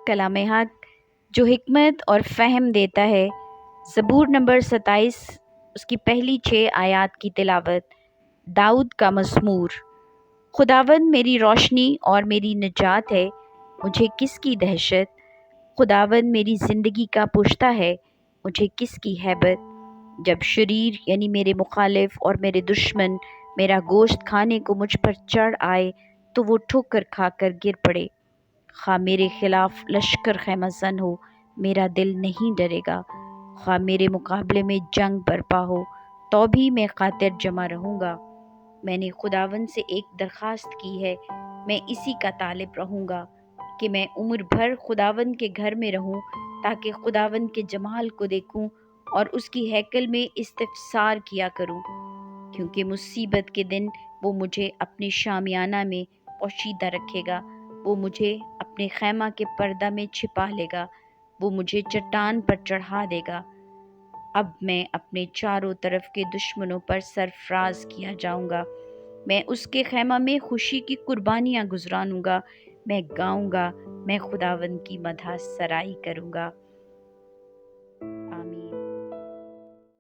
کلام حق جو حکمت اور فہم دیتا ہے۔ زبور نمبر 27 اس کی پہلی 6 آیات کی تلاوت۔ داؤد کا مزمور۔ خداوند میری روشنی اور میری نجات ہے، مجھے کس کی دہشت؟ خداوند میری زندگی کا پشتہ ہے، مجھے کس کی ہیبت؟ جب شریر یعنی میرے مخالف اور میرے دشمن میرا گوشت کھانے کو مجھ پر چڑھ آئے تو وہ ٹھوکر کھا کر گر پڑے۔ خواہ میرے خلاف لشکر خیمہ زن ہو، میرا دل نہیں ڈرے گا۔ خواہ میرے مقابلے میں جنگ برپا ہو تو بھی میں خاطر جمع رہوں گا۔ میں نے خداوند سے ایک درخواست کی ہے، میں اسی کا طالب رہوں گا کہ میں عمر بھر خداوند کے گھر میں رہوں، تاکہ خداوند کے جمال کو دیکھوں اور اس کی ہیکل میں استفسار کیا کروں۔ کیونکہ مصیبت کے دن وہ مجھے اپنے شامیانہ میں پوشیدہ رکھے گا، وہ مجھے اپنے خیمہ کے پردہ میں چھپا لے گا، وہ مجھے چٹان پر چڑھا دے گا۔ اب میں اپنے چاروں طرف کے دشمنوں پر سرفراز کیا جاؤں گا۔ میں اس کے خیمہ میں خوشی کی قربانیاں گزرانوں گا، میں گاؤں گا، میں خداوند کی مدح سرائی کروں گا۔